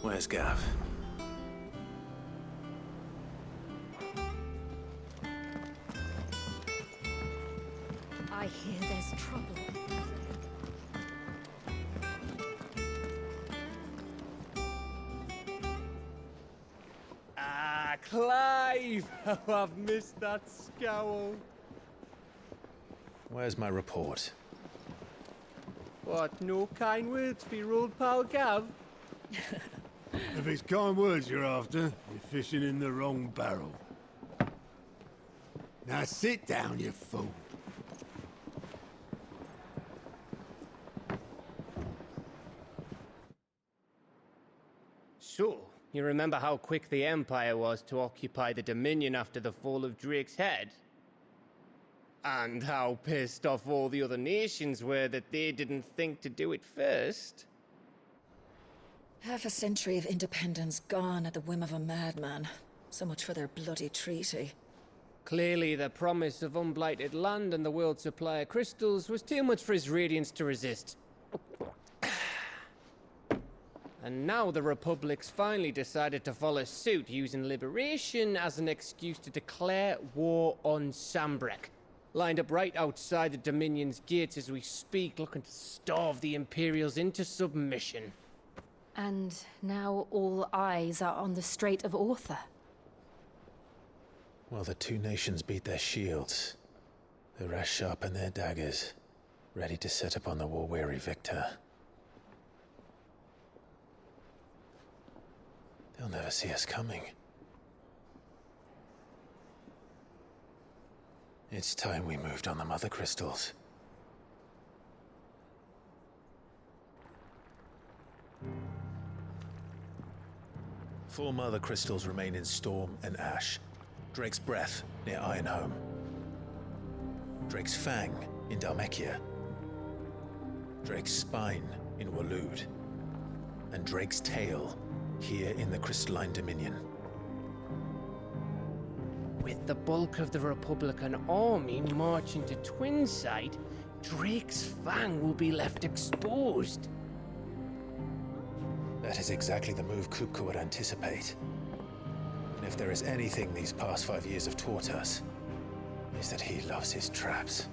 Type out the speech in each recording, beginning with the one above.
Where's Gav? I hear there's trouble. Ah, Clive! How I've missed that scowl. Where's my report? What, no kind words for your old pal Gav? If it's kind words you're after, you're fishing in the wrong barrel. Now sit down, you fool. So, you remember how quick the Empire was to occupy the Dominion after the fall of Drake's head? And how pissed off all the other nations were that they didn't think to do it first? Half a century of independence gone at the whim of a madman. So much for their bloody treaty. Clearly, the promise of unblighted land and the world's supply of crystals was too much for his radiance to resist. And now the Republic's finally decided to follow suit, using liberation as an excuse to declare war on Sambrek. Lined up right outside the Dominion's gates as we speak, looking to starve the Imperials into submission. And now all eyes are on the Strait of Author. Well, the two nations beat their shields. The rest sharpen their daggers, ready to set upon the war-weary victor. They'll never see us coming. It's time we moved on the Mother Crystals. Four Mother Crystals remain in Storm and Ash. Drake's Breath near Ironhome. Drake's Fang in Dhalmekia. Drake's Spine in Waloed. And Drake's Tail here in the Crystalline Dominion. With the bulk of the Republican army marching to Twinside, Drake's Fang will be left exposed. That is exactly the move Kupka would anticipate. And if there is anything these past 5 years have taught us, is that he loves his traps.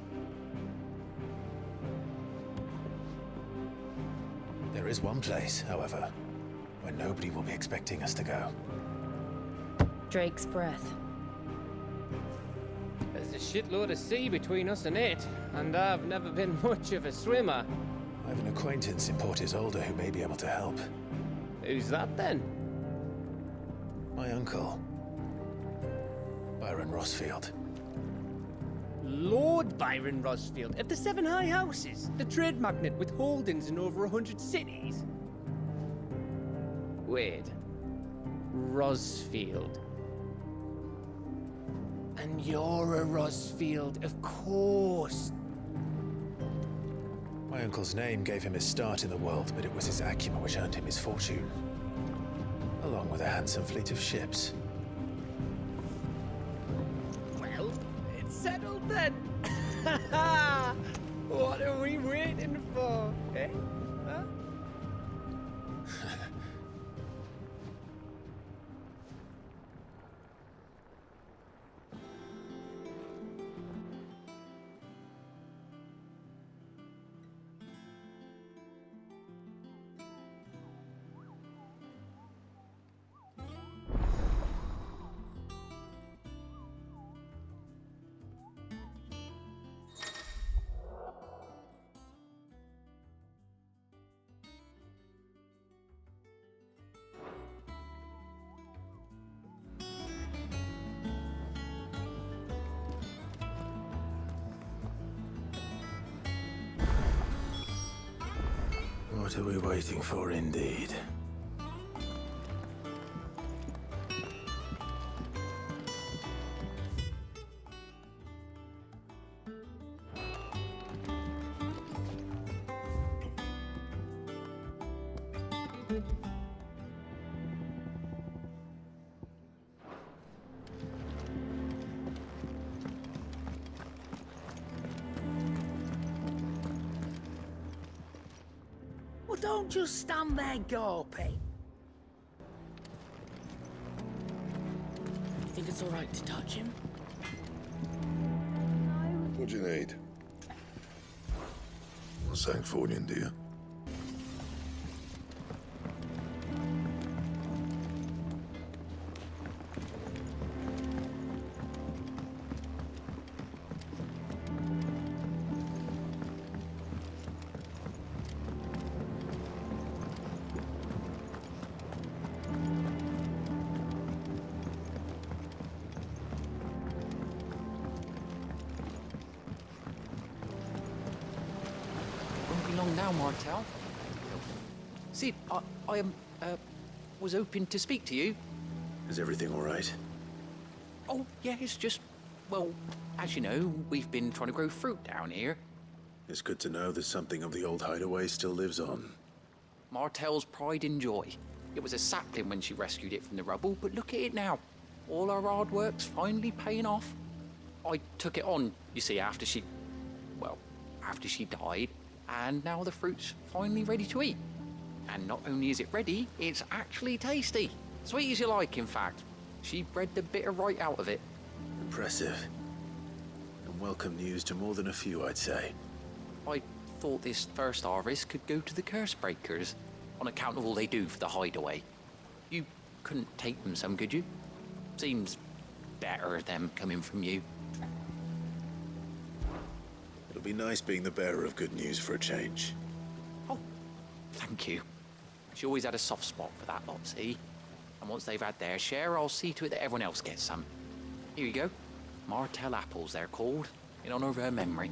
There is one place, however, where nobody will be expecting us to go. Drake's Breath. There's a shitload of sea between us and it, and I've never been much of a swimmer. I have an acquaintance in Port Isolde who may be able to help. Who's that then? My uncle, Byron Rossfield. Lord Byron Rosfield of the Seven High Houses, the trade magnate with holdings in over 100 cities. Wait, Rosfield. And you're a Rosfield, of course. My uncle's name gave him his start in the world, but it was his acumen which earned him his fortune, along with a handsome fleet of ships. Well, it's settled then. What are we waiting for, eh? Huh? What are we waiting for, indeed? Well, don't just stand there gawping. think it's all right to touch him? What do you need? A Sancfordian, do you? Won't be long now, Martel. Sid, I was hoping to speak to you. Is everything all right? Oh, yeah, it's just, well, as you know, we've been trying to grow fruit down here. It's good to know that something of the old hideaway still lives on. Martel's pride and joy. It was a sapling when she rescued it from the rubble, but look at it now. All our hard work's finally paying off. I took it on, you see, after she died, and now the fruit's finally ready to eat. And not only is it ready, it's actually tasty. Sweet as you like, in fact. She bred the bitter right out of it. Impressive. And welcome news to more than a few, I'd say. I thought this first harvest could go to the curse breakers, on account of all they do for the hideaway. You couldn't take them some, could you? Seems better them coming from you. It'll be nice being the bearer of good news for a change. Oh, thank you. She always had a soft spot for that lot, see? And once they've had their share, I'll see to it that everyone else gets some. Here you go. Martel apples, they're called, in honor of her memory.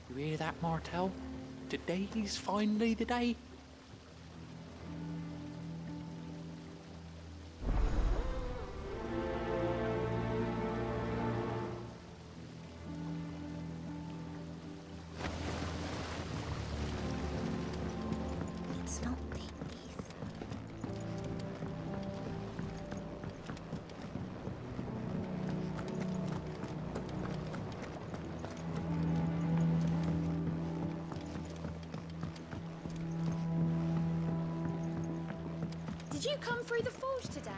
You hear that, Martel? Today's finally the day. It's not these. Did you come through the forge today?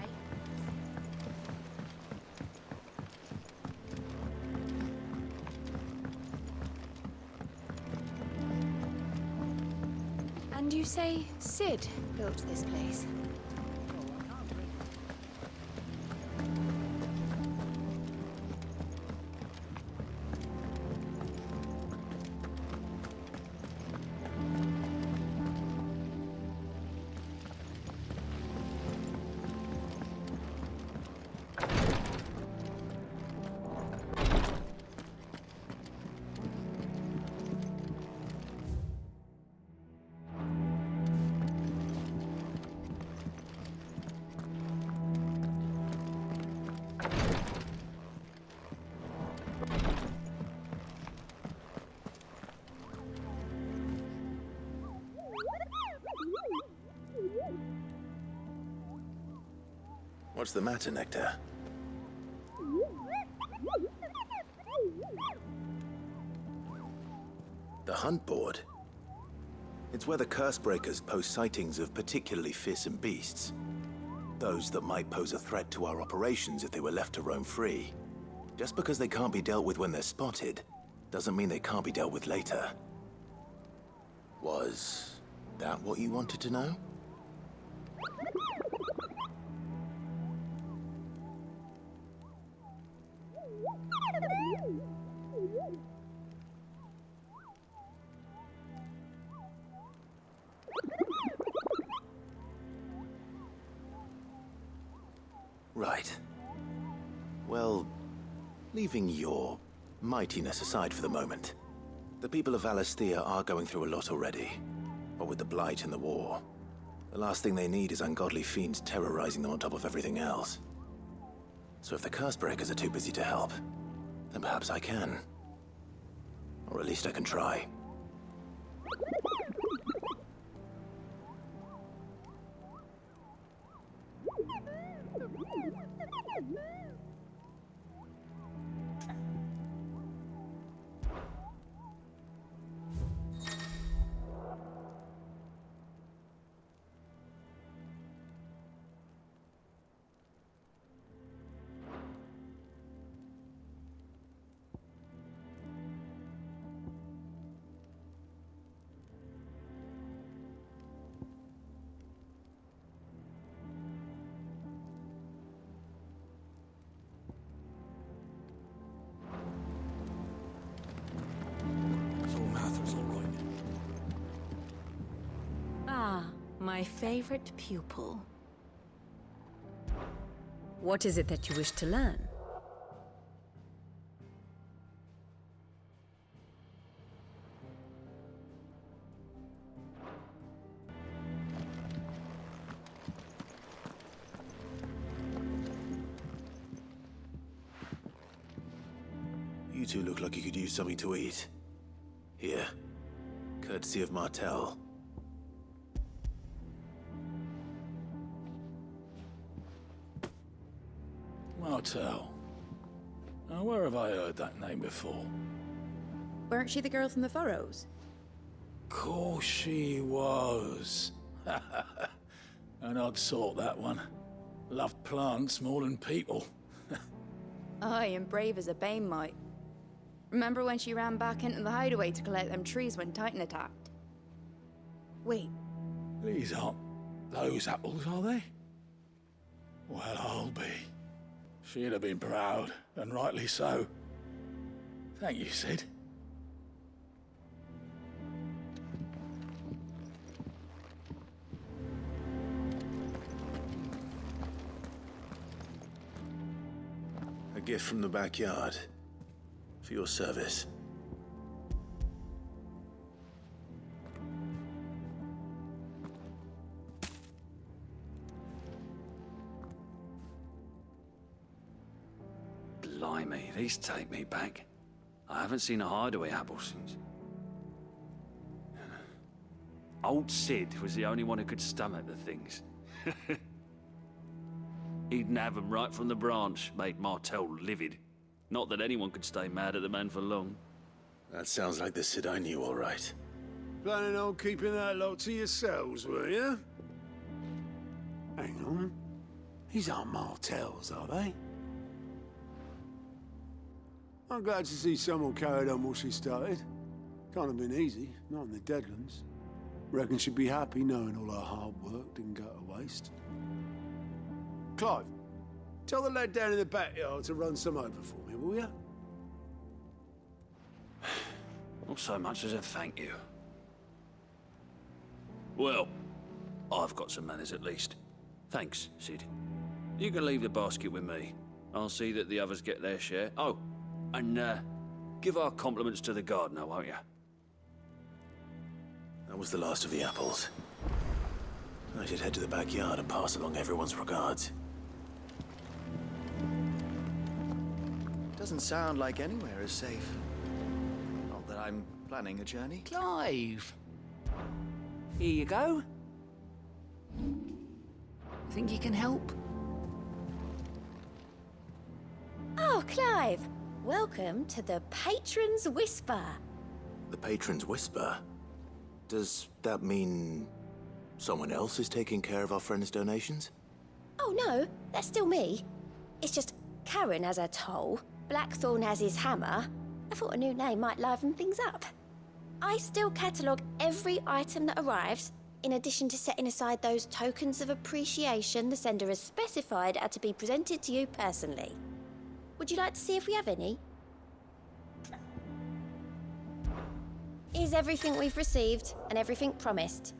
And you say Sid built this place? What's the matter, Nectar? The hunt board? It's where the curse breakers post sightings of particularly fearsome beasts. Those that might pose a threat to our operations if they were left to roam free. Just because they can't be dealt with when they're spotted, doesn't mean they can't be dealt with later. Was that what you wanted to know? Right. Well, leaving your mightiness aside for the moment, the people of Valisthea are going through a lot already. What with the Blight and the war, the last thing they need is ungodly fiends terrorizing them on top of everything else. So if the Cursebreakers are too busy to help, then perhaps I can. Or at least I can try. My favorite pupil. What is it that you wish to learn? You two look like you could use something to eat. Here, courtesy of Martel. Martel. Now, where have I heard that name before? Weren't she the girl from the Furrows? Course she was. An odd sort, that one. Loved plants more than people. Aye, and brave as a bane might. Remember when she ran back into the hideaway to collect them trees when Titan attacked? Wait, These aren't those apples, are they? Well, I'll be. She'd have been proud, and rightly so. Thank you, Sid. A gift from the backyard. For your service. Blimey, these take me back. I haven't seen a hideaway apple since. Old Sid was the only one who could stomach the things. He'd nab 'em right from the branch, made Martel livid. Not that anyone could stay mad at the man for long. That sounds like the Sid I knew, all right. Planning on keeping that lot to yourselves, were you? Hang on. These aren't Martels, are they? I'm glad to see someone carried on what she started. Can't have been easy, not in the Deadlands. Reckon she'd be happy knowing all her hard work didn't go to waste. Clive, tell the lad down in the backyard to run some over for me, will ya? Not so much as a thank you. Well, I've got some manners at least. Thanks, Sid. You can leave the basket with me. I'll see that the others get their share. Oh, and give our compliments to the gardener, won't you? That was the last of the apples. I should head to the backyard and pass along everyone's regards. Doesn't sound like anywhere is safe. Not that I'm planning a journey. Clive! Here you go. Think you can help? Oh, Clive! Welcome to the Patron's Whisper. The Patron's Whisper? Does that mean someone else is taking care of our friend's donations? Oh no, that's still me. It's just Karen has her toll, Blackthorn has his hammer. I thought a new name might liven things up. I still catalogue every item that arrives, in addition to setting aside those tokens of appreciation the sender has specified are to be presented to you personally. Would you like to see if we have any? Here's everything we've received and everything promised.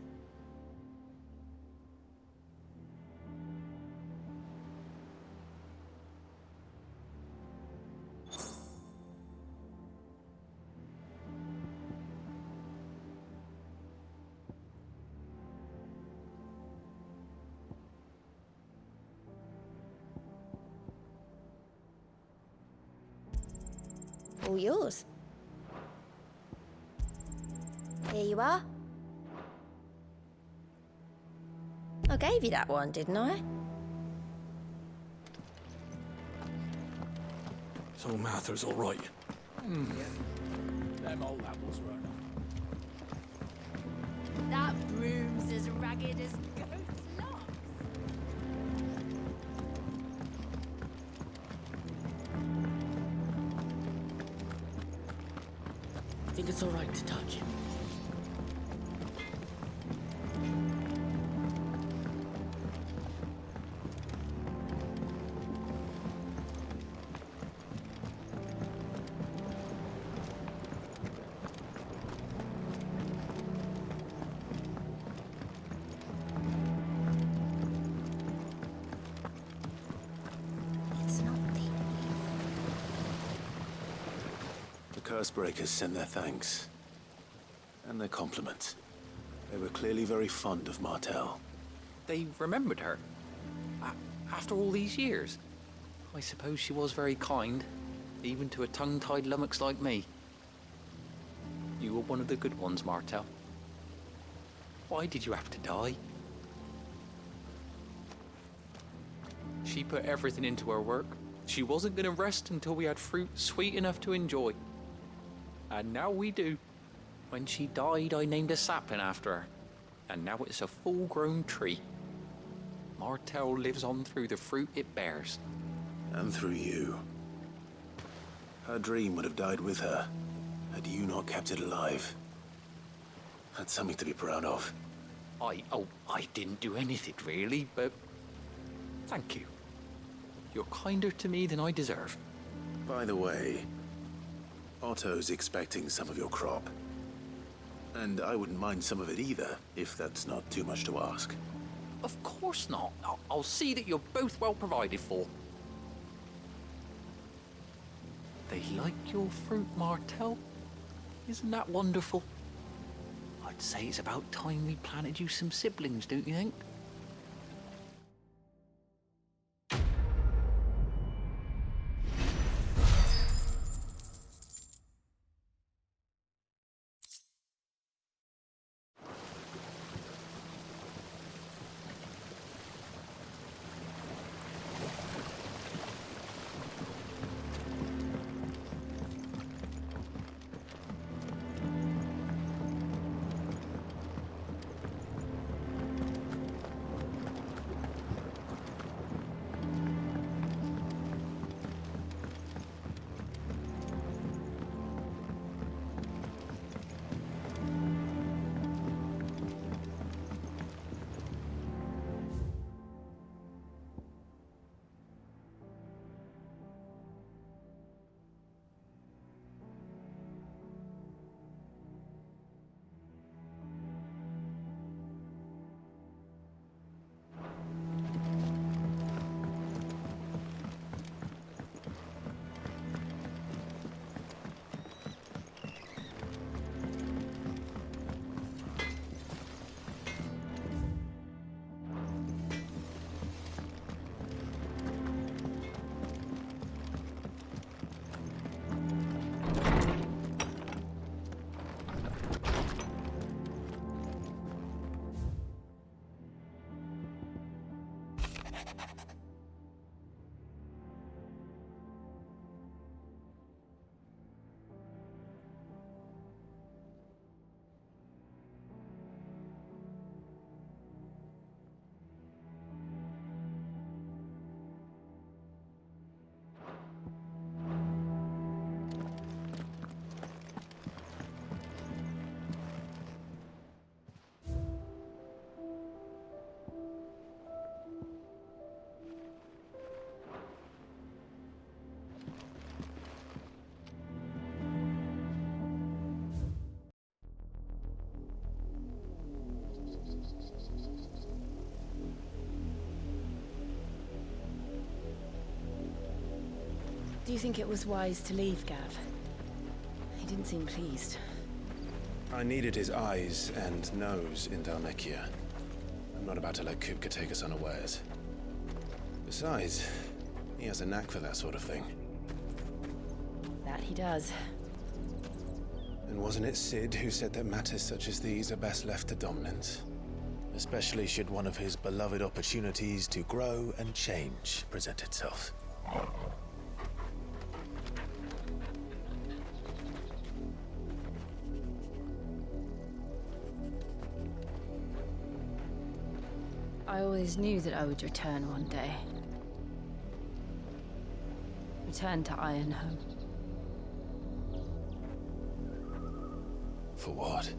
All yours. Here you are. I gave you that one, didn't I? So Martha's all right. Them old apples were enough. that broom's as ragged as goat's locks. I think it's all right to touch him. Cursebreakers sent their thanks. And their compliments. They were clearly very fond of Martell. They remembered her. After all these years. I suppose she was very kind, even to a tongue-tied lummox like me. You were one of the good ones, Martell. Why did you have to die? She put everything into her work. She wasn't going to rest until we had fruit sweet enough to enjoy. And now we do. When she died, I named a sapling after her. And now it's a full-grown tree. Martell lives on through the fruit it bears. And through you. Her dream would have died with her, had you not kept it alive. That's something to be proud of. I didn't do anything really, but thank you. You're kinder to me than I deserve. By the way, Otto's expecting some of your crop. And I wouldn't mind some of it either, if that's not too much to ask. Of course not. I'll see that you're both well provided for. They like your fruit, Martell. Isn't that wonderful? I'd say it's about time we planted you some siblings, don't you think? Do you think it was wise to leave, Gav? He didn't seem pleased. I needed his eyes and nose in Dhalmekia. I'm not about to let Kupka take us unawares. Besides, he has a knack for that sort of thing. That he does. And wasn't it Sid who said that matters such as these are best left to dominance? Especially should one of his beloved opportunities to grow and change present itself. I always knew that I would return one day. Return to Ironhome. For what?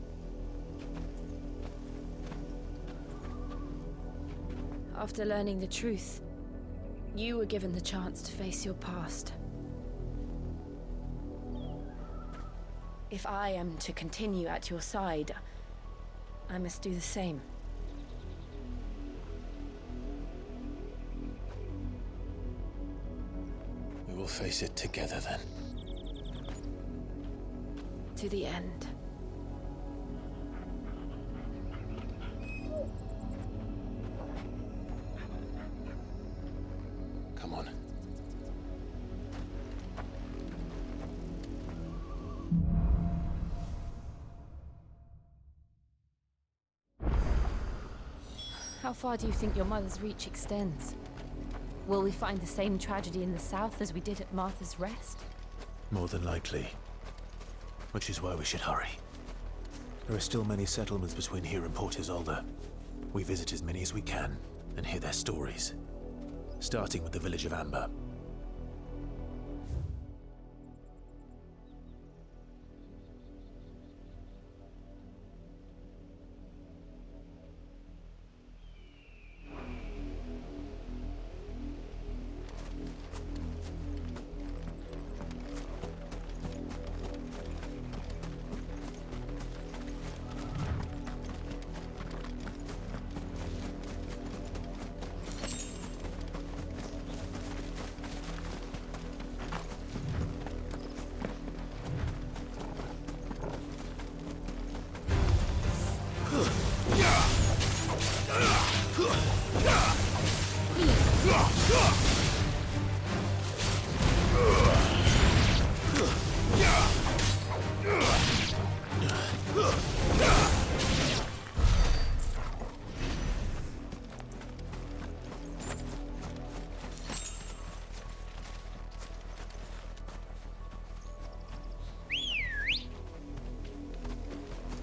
After learning the truth, you were given the chance to face your past. If I am to continue at your side, I must do the same. We will face it together then. To the end. Come on. How far do you think your mother's reach extends? Will we find the same tragedy in the south as we did at Martha's Rest? More than likely. Which is why we should hurry. There are still many settlements between here and Port Isolde. We visit as many as we can and hear their stories. Starting with the village of Amber.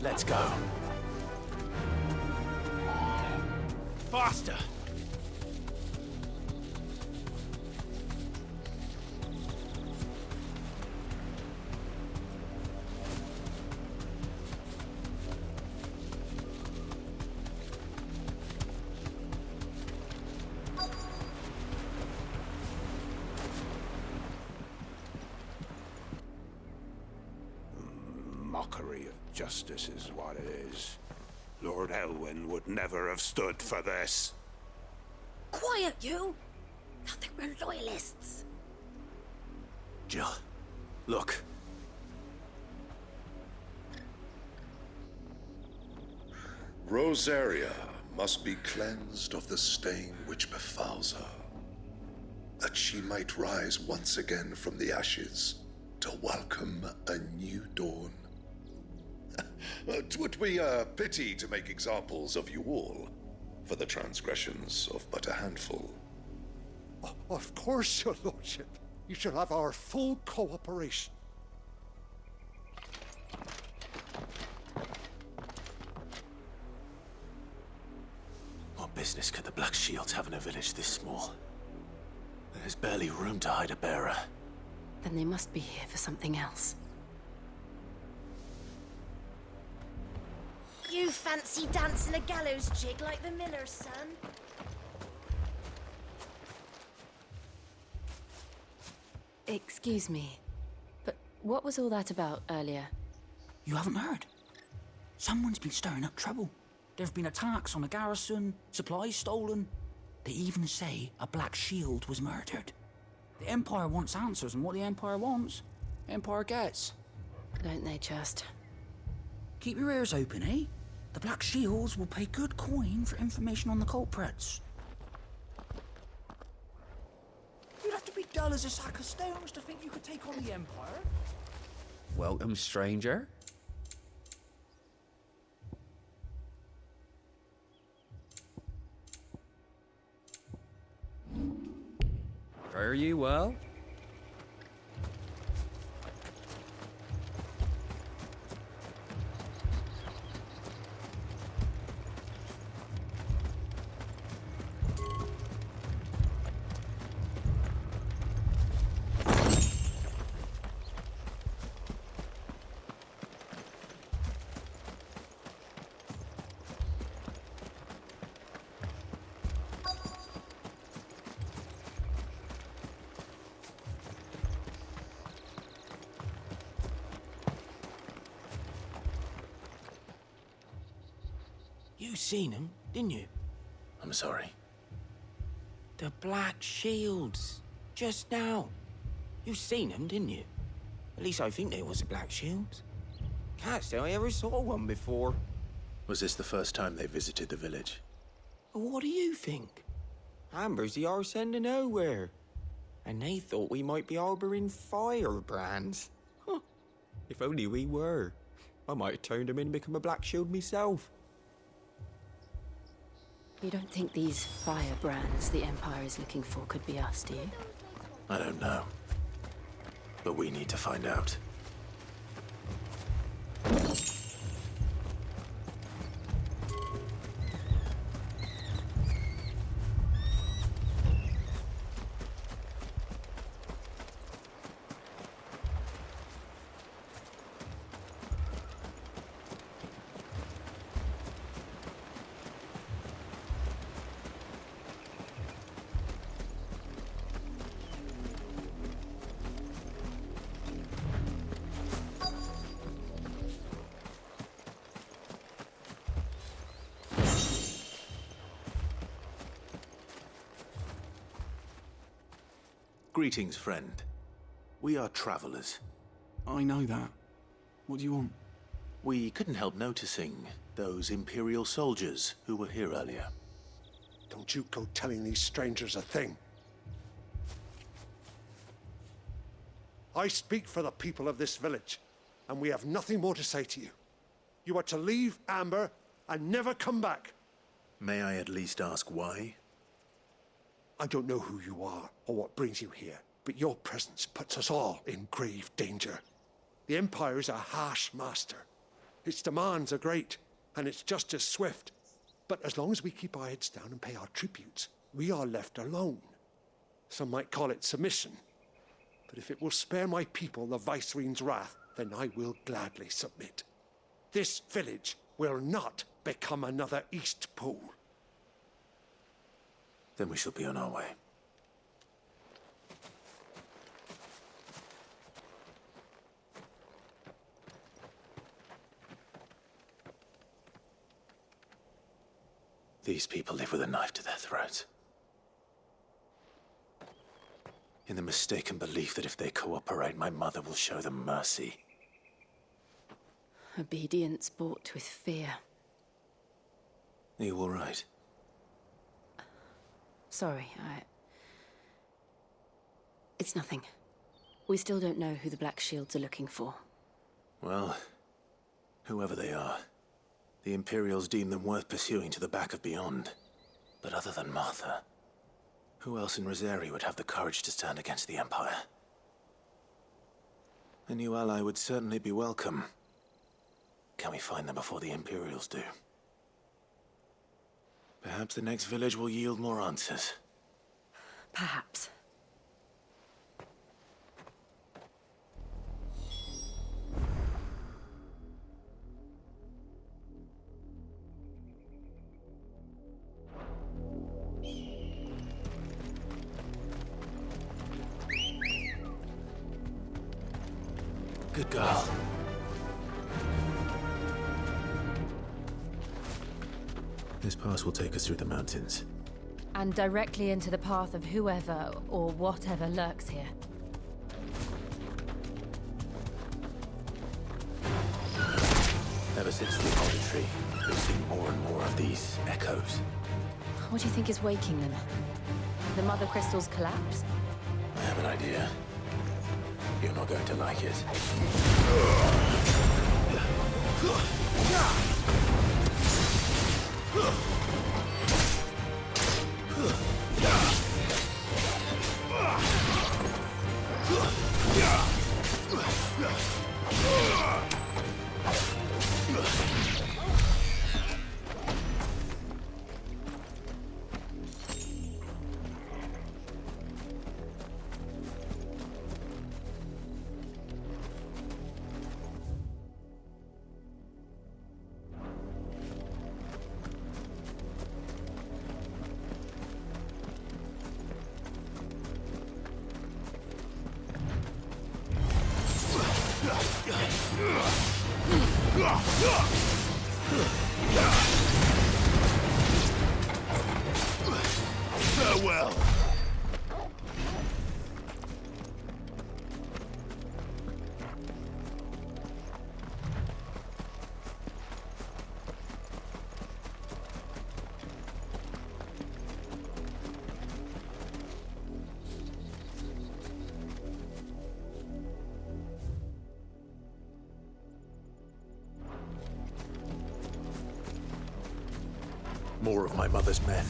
Let's go. Faster! Mockery of justice is what it is. Lord Elwyn would never have stood for this. Quiet, you! I think we're loyalists. Jill, look. Rosaria must be cleansed of the stain which befouls her, that she might rise once again from the ashes to welcome a new dawn. 'Twould be a pity to make examples of you all, for the transgressions of but a handful. Of course, your lordship. You shall have our full cooperation. What business could the Black Shields have in a village this small? There's barely room to hide a bearer. Then they must be here for something else. You fancy dancing a gallows jig like the miller's son? Excuse me, but what was all that about earlier? You haven't heard? Someone's been stirring up trouble. There have been attacks on the garrison, supplies stolen. They even say a Black Shield was murdered. The Empire wants answers, and what the Empire wants, the Empire gets. Don't they just? Keep your ears open, eh? The Black Shields will pay good coin for information on the culprits. You'd have to be dull as a sack of stones to think you could take on the Empire. Welcome, stranger. Fare you well? You seen him, didn't you? I'm sorry. The Black Shields. Just now. You seen them, didn't you? At least I think they was the Black Shields. Can't say I ever saw one before. Was this the first time they visited the village? What do you think? Amber's the arse end of nowhere. And they thought we might be harboring firebrands. Huh. If only we were. I might have turned them in and become a Black Shield myself. You don't think these firebrands the Empire is looking for could be us, do you? I don't know. But we need to find out. Greetings, friend. We are travelers. I know that. What do you want? We couldn't help noticing those Imperial soldiers who were here earlier. Don't you go telling these strangers a thing. I speak for the people of this village, and we have nothing more to say to you. You are to leave Amber and never come back. May I at least ask why? I don't know who you are or what brings you here, but your presence puts us all in grave danger. The Empire is a harsh master. Its demands are great, and its justice swift. But as long as we keep our heads down and pay our tributes, we are left alone. Some might call it submission. But if it will spare my people the Viceroy's wrath, then I will gladly submit. This village will not become another Eastpool. Then we shall be on our way. These people live with a knife to their throats. In the mistaken belief that if they cooperate, my mother will show them mercy. Obedience bought with fear. Are you all right? Sorry, It's nothing. We still don't know who the Black Shields are looking for. Well, whoever they are, the Imperials deem them worth pursuing to the back of beyond. But other than Martha, who else in Rosari would have the courage to stand against the Empire? A new ally would certainly be welcome. Can we find them before the Imperials do? Perhaps the next village will yield more answers. Perhaps. Good girl. This pass will take us through the mountains. And directly into the path of whoever or whatever lurks here. Ever since the auditory, we've seen more and more of these echoes. What do you think is waking them? The Mother Crystal's collapse? I have an idea. You're not going to like it. Farewell. more of my mother's men.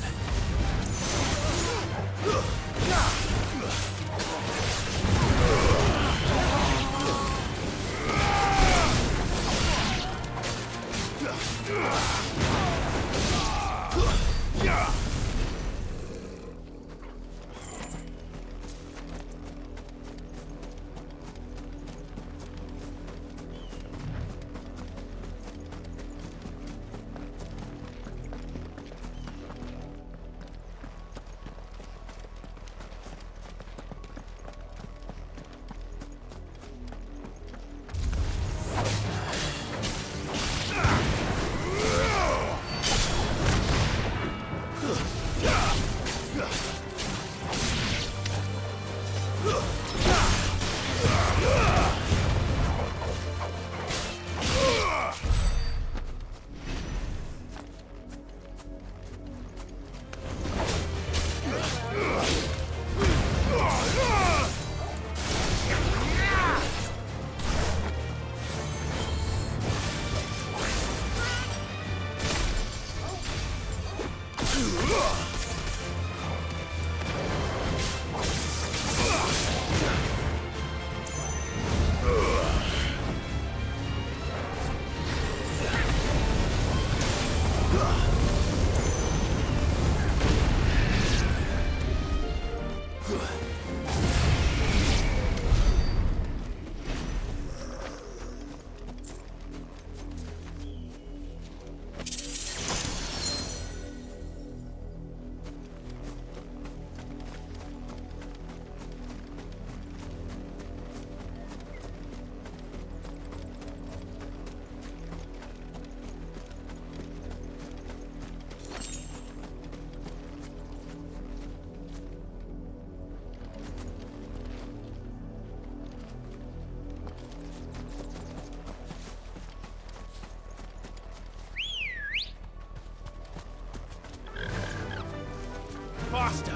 Faster!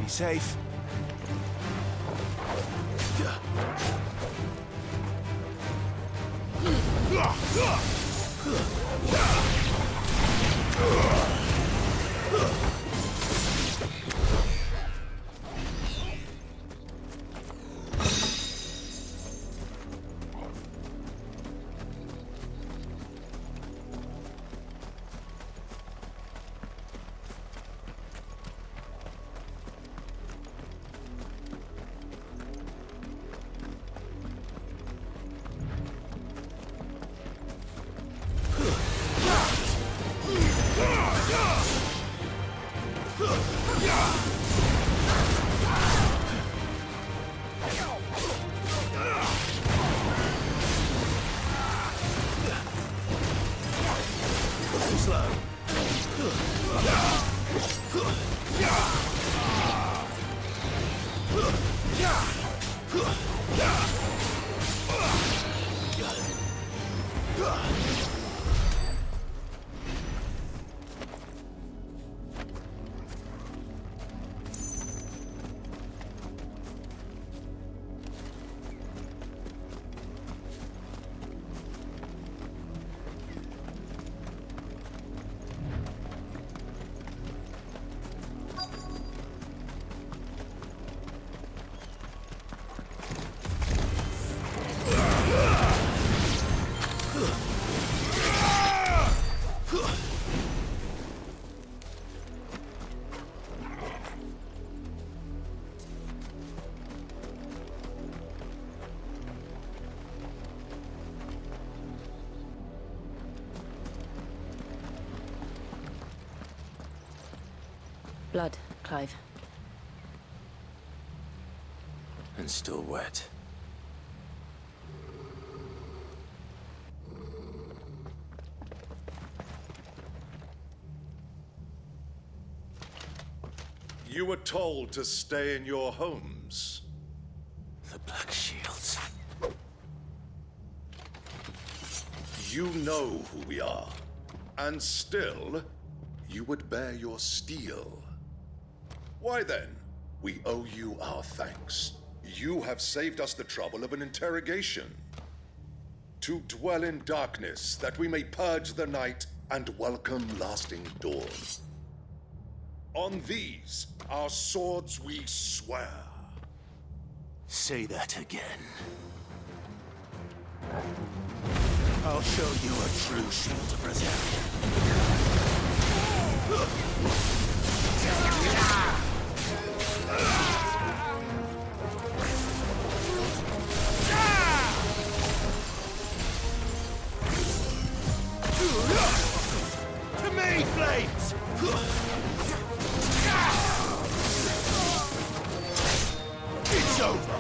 Be safe. Blood, Clive. And still wet. You were told to stay in your homes. You know who we are, and still, you would bear your steel. Why then, we owe you our thanks. You have saved us the trouble of an interrogation. To dwell in darkness, that we may purge the night and welcome lasting dawn. On these, our swords we swear. Say that again. I'll show you a true shield to protect. To me, flames! It's over!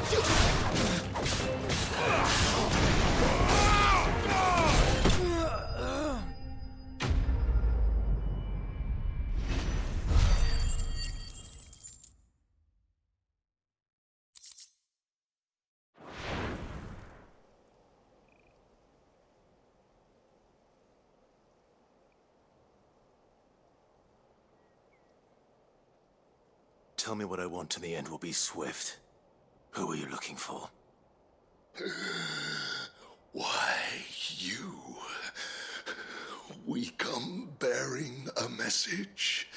Tell me what I want and the end will be swift. Who are you looking for? Why, you. We come bearing a message.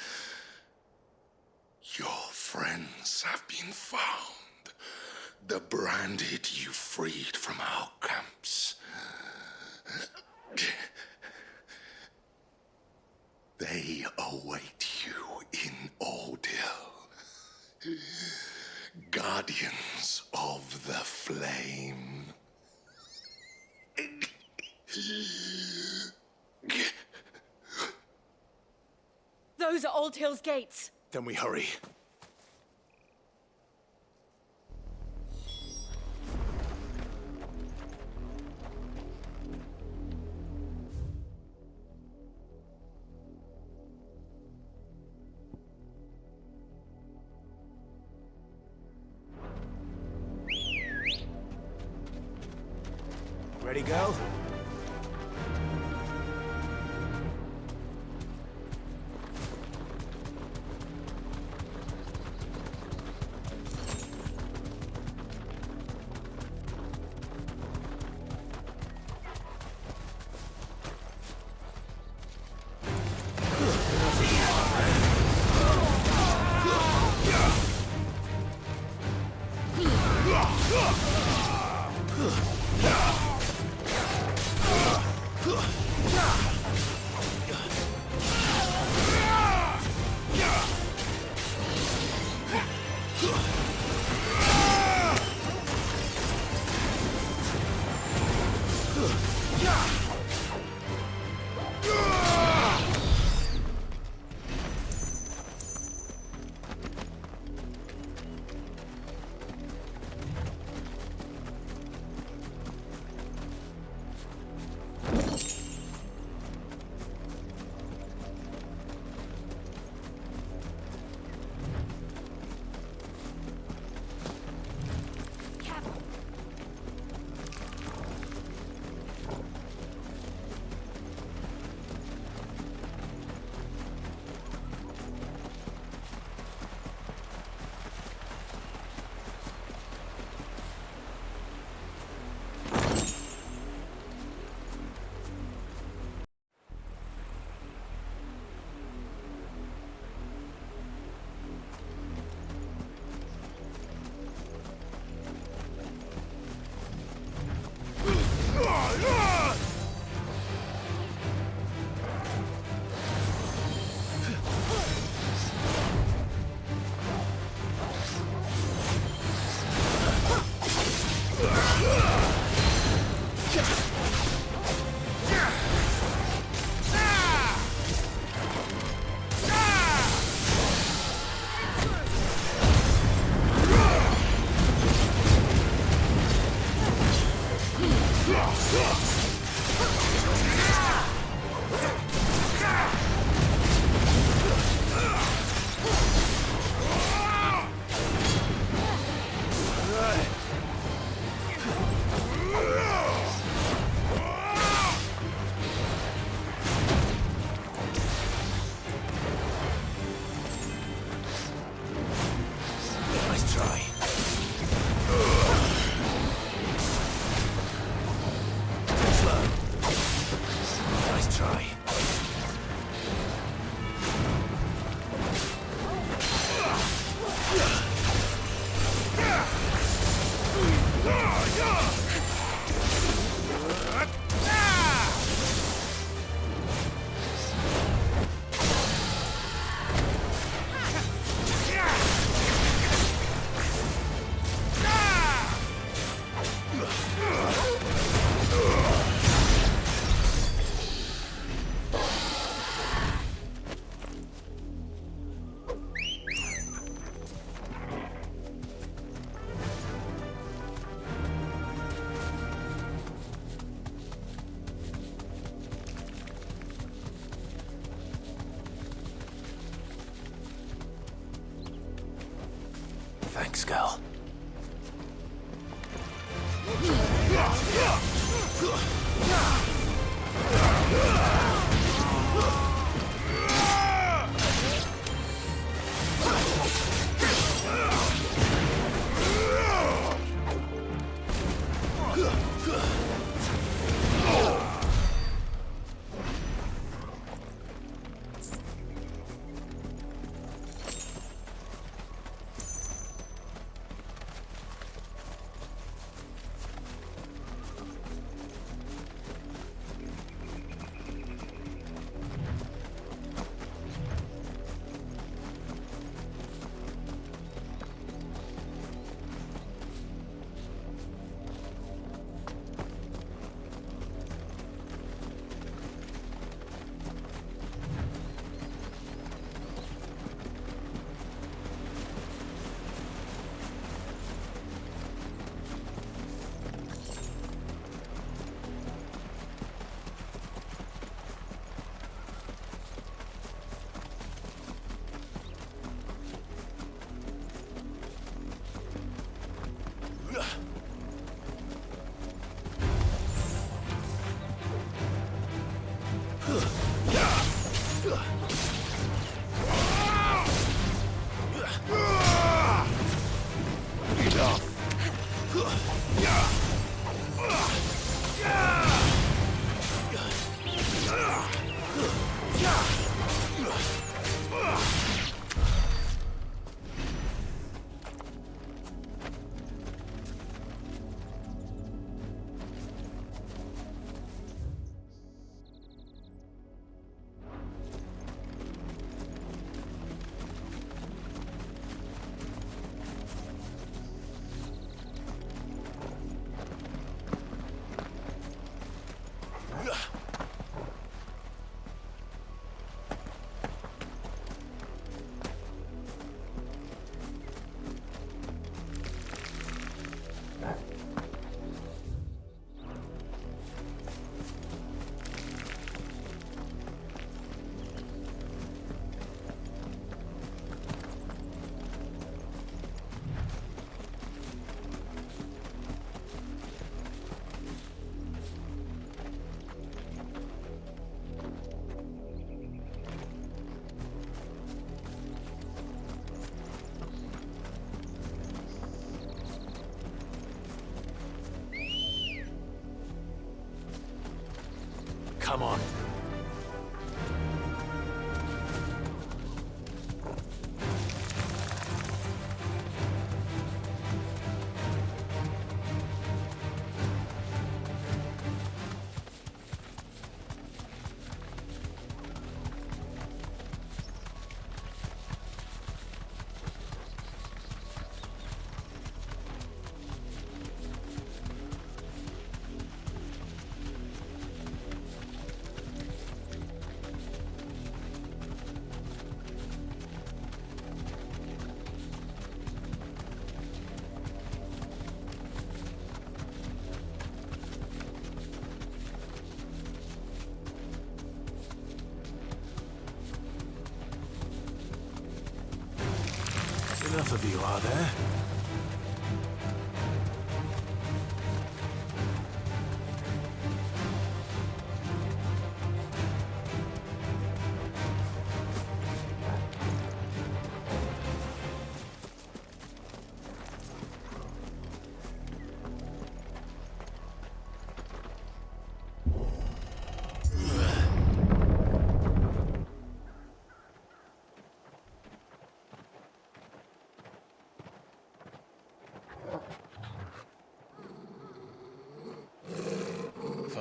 Your friends have been found. The branded you freed from our camps. They await you in Ordeal. Guardians of the Flame. Those are Old Hill's gates. Then we hurry. Ready, go? Thanks, girl. Come on. Enough of you, are there?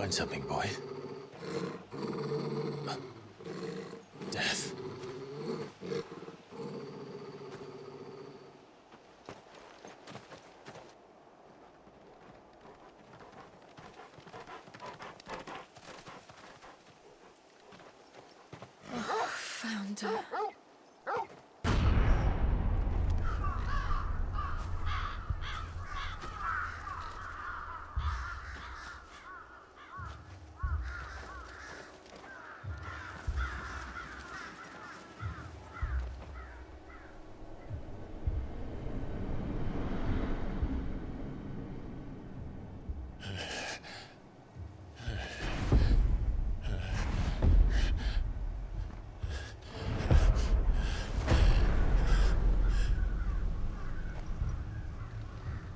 Find something, boy. Death. Found her.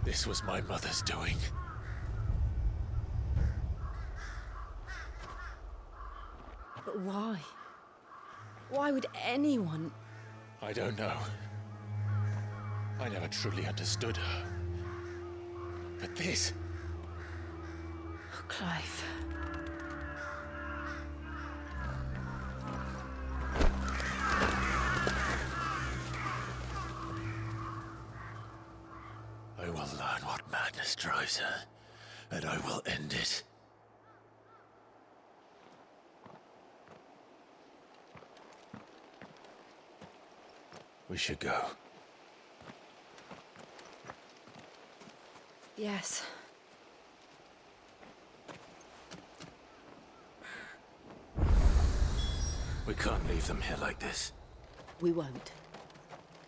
This was my mother's doing. But why? Why would anyone... I don't know. I never truly understood her. But this... Oh, Clive. I will learn what madness drives her, and I will end it. We should go. Yes. We can't leave them here like this. We won't.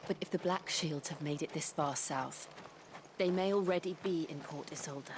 But if the Black Shields have made it this far south, they may already be in Port Isolde.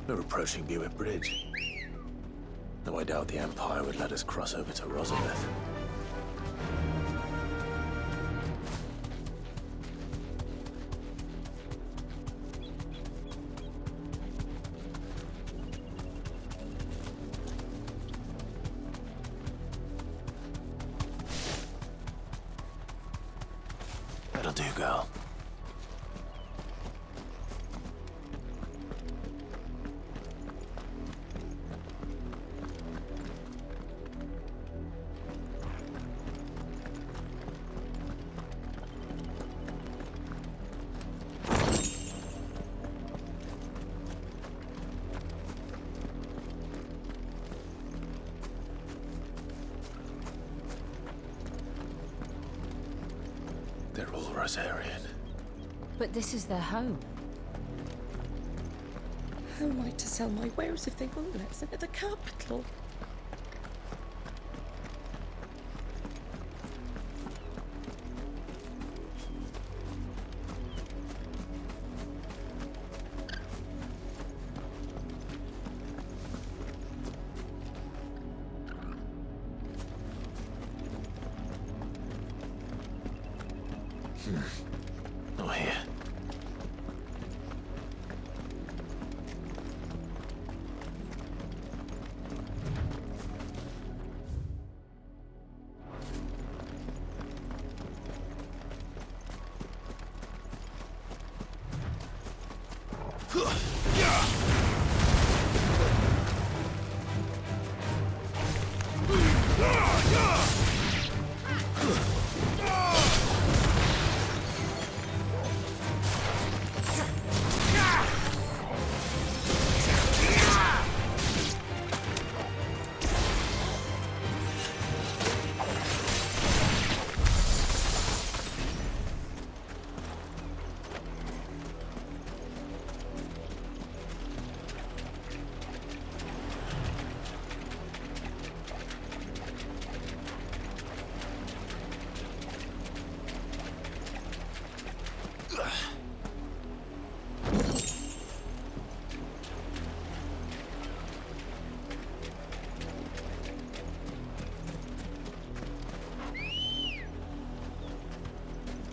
We're approaching Buick Bridge. Though I doubt the Empire would let us cross over to Rosabeth. That'll do, girl. They're all Rosarian. But this is their home. How am I to sell my wares if they won't let us into the capital? Not here.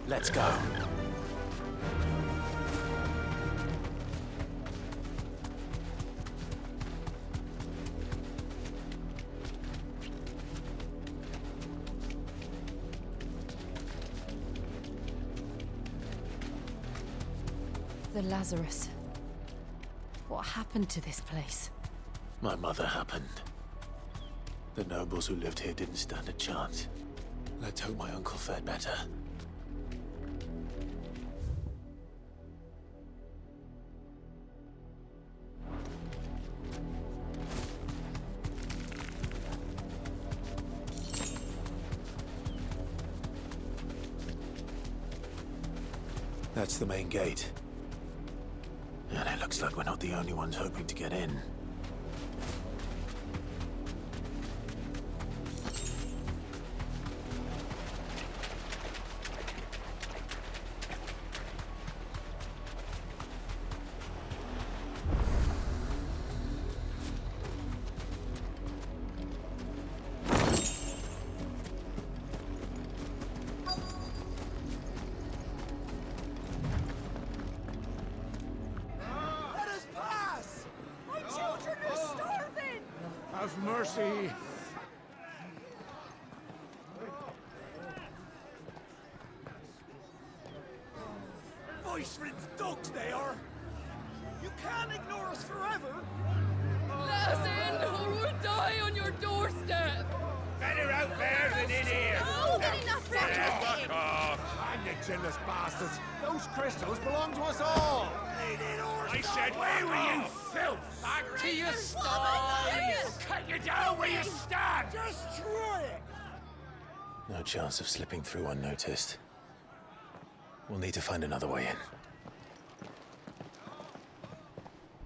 Let's go. The Lazarus. What happened to this place? My mother happened. The nobles who lived here didn't stand a chance. Let's hope my uncle fared better. That's the main gate. And it looks like we're not the only ones hoping to get in. Have mercy. Voice-ridden dogs they are! You can't ignore us forever! Let us in, or we'll die on your doorstep! Better out there than in here! Oh, get enough Fuck off! And you jealous bastards. Those crystals belong to us all. I said, where were you, filth? Back to your stalls! Cut you down where you stand! Destroy it! No chance of slipping through unnoticed. We'll need to find another way in.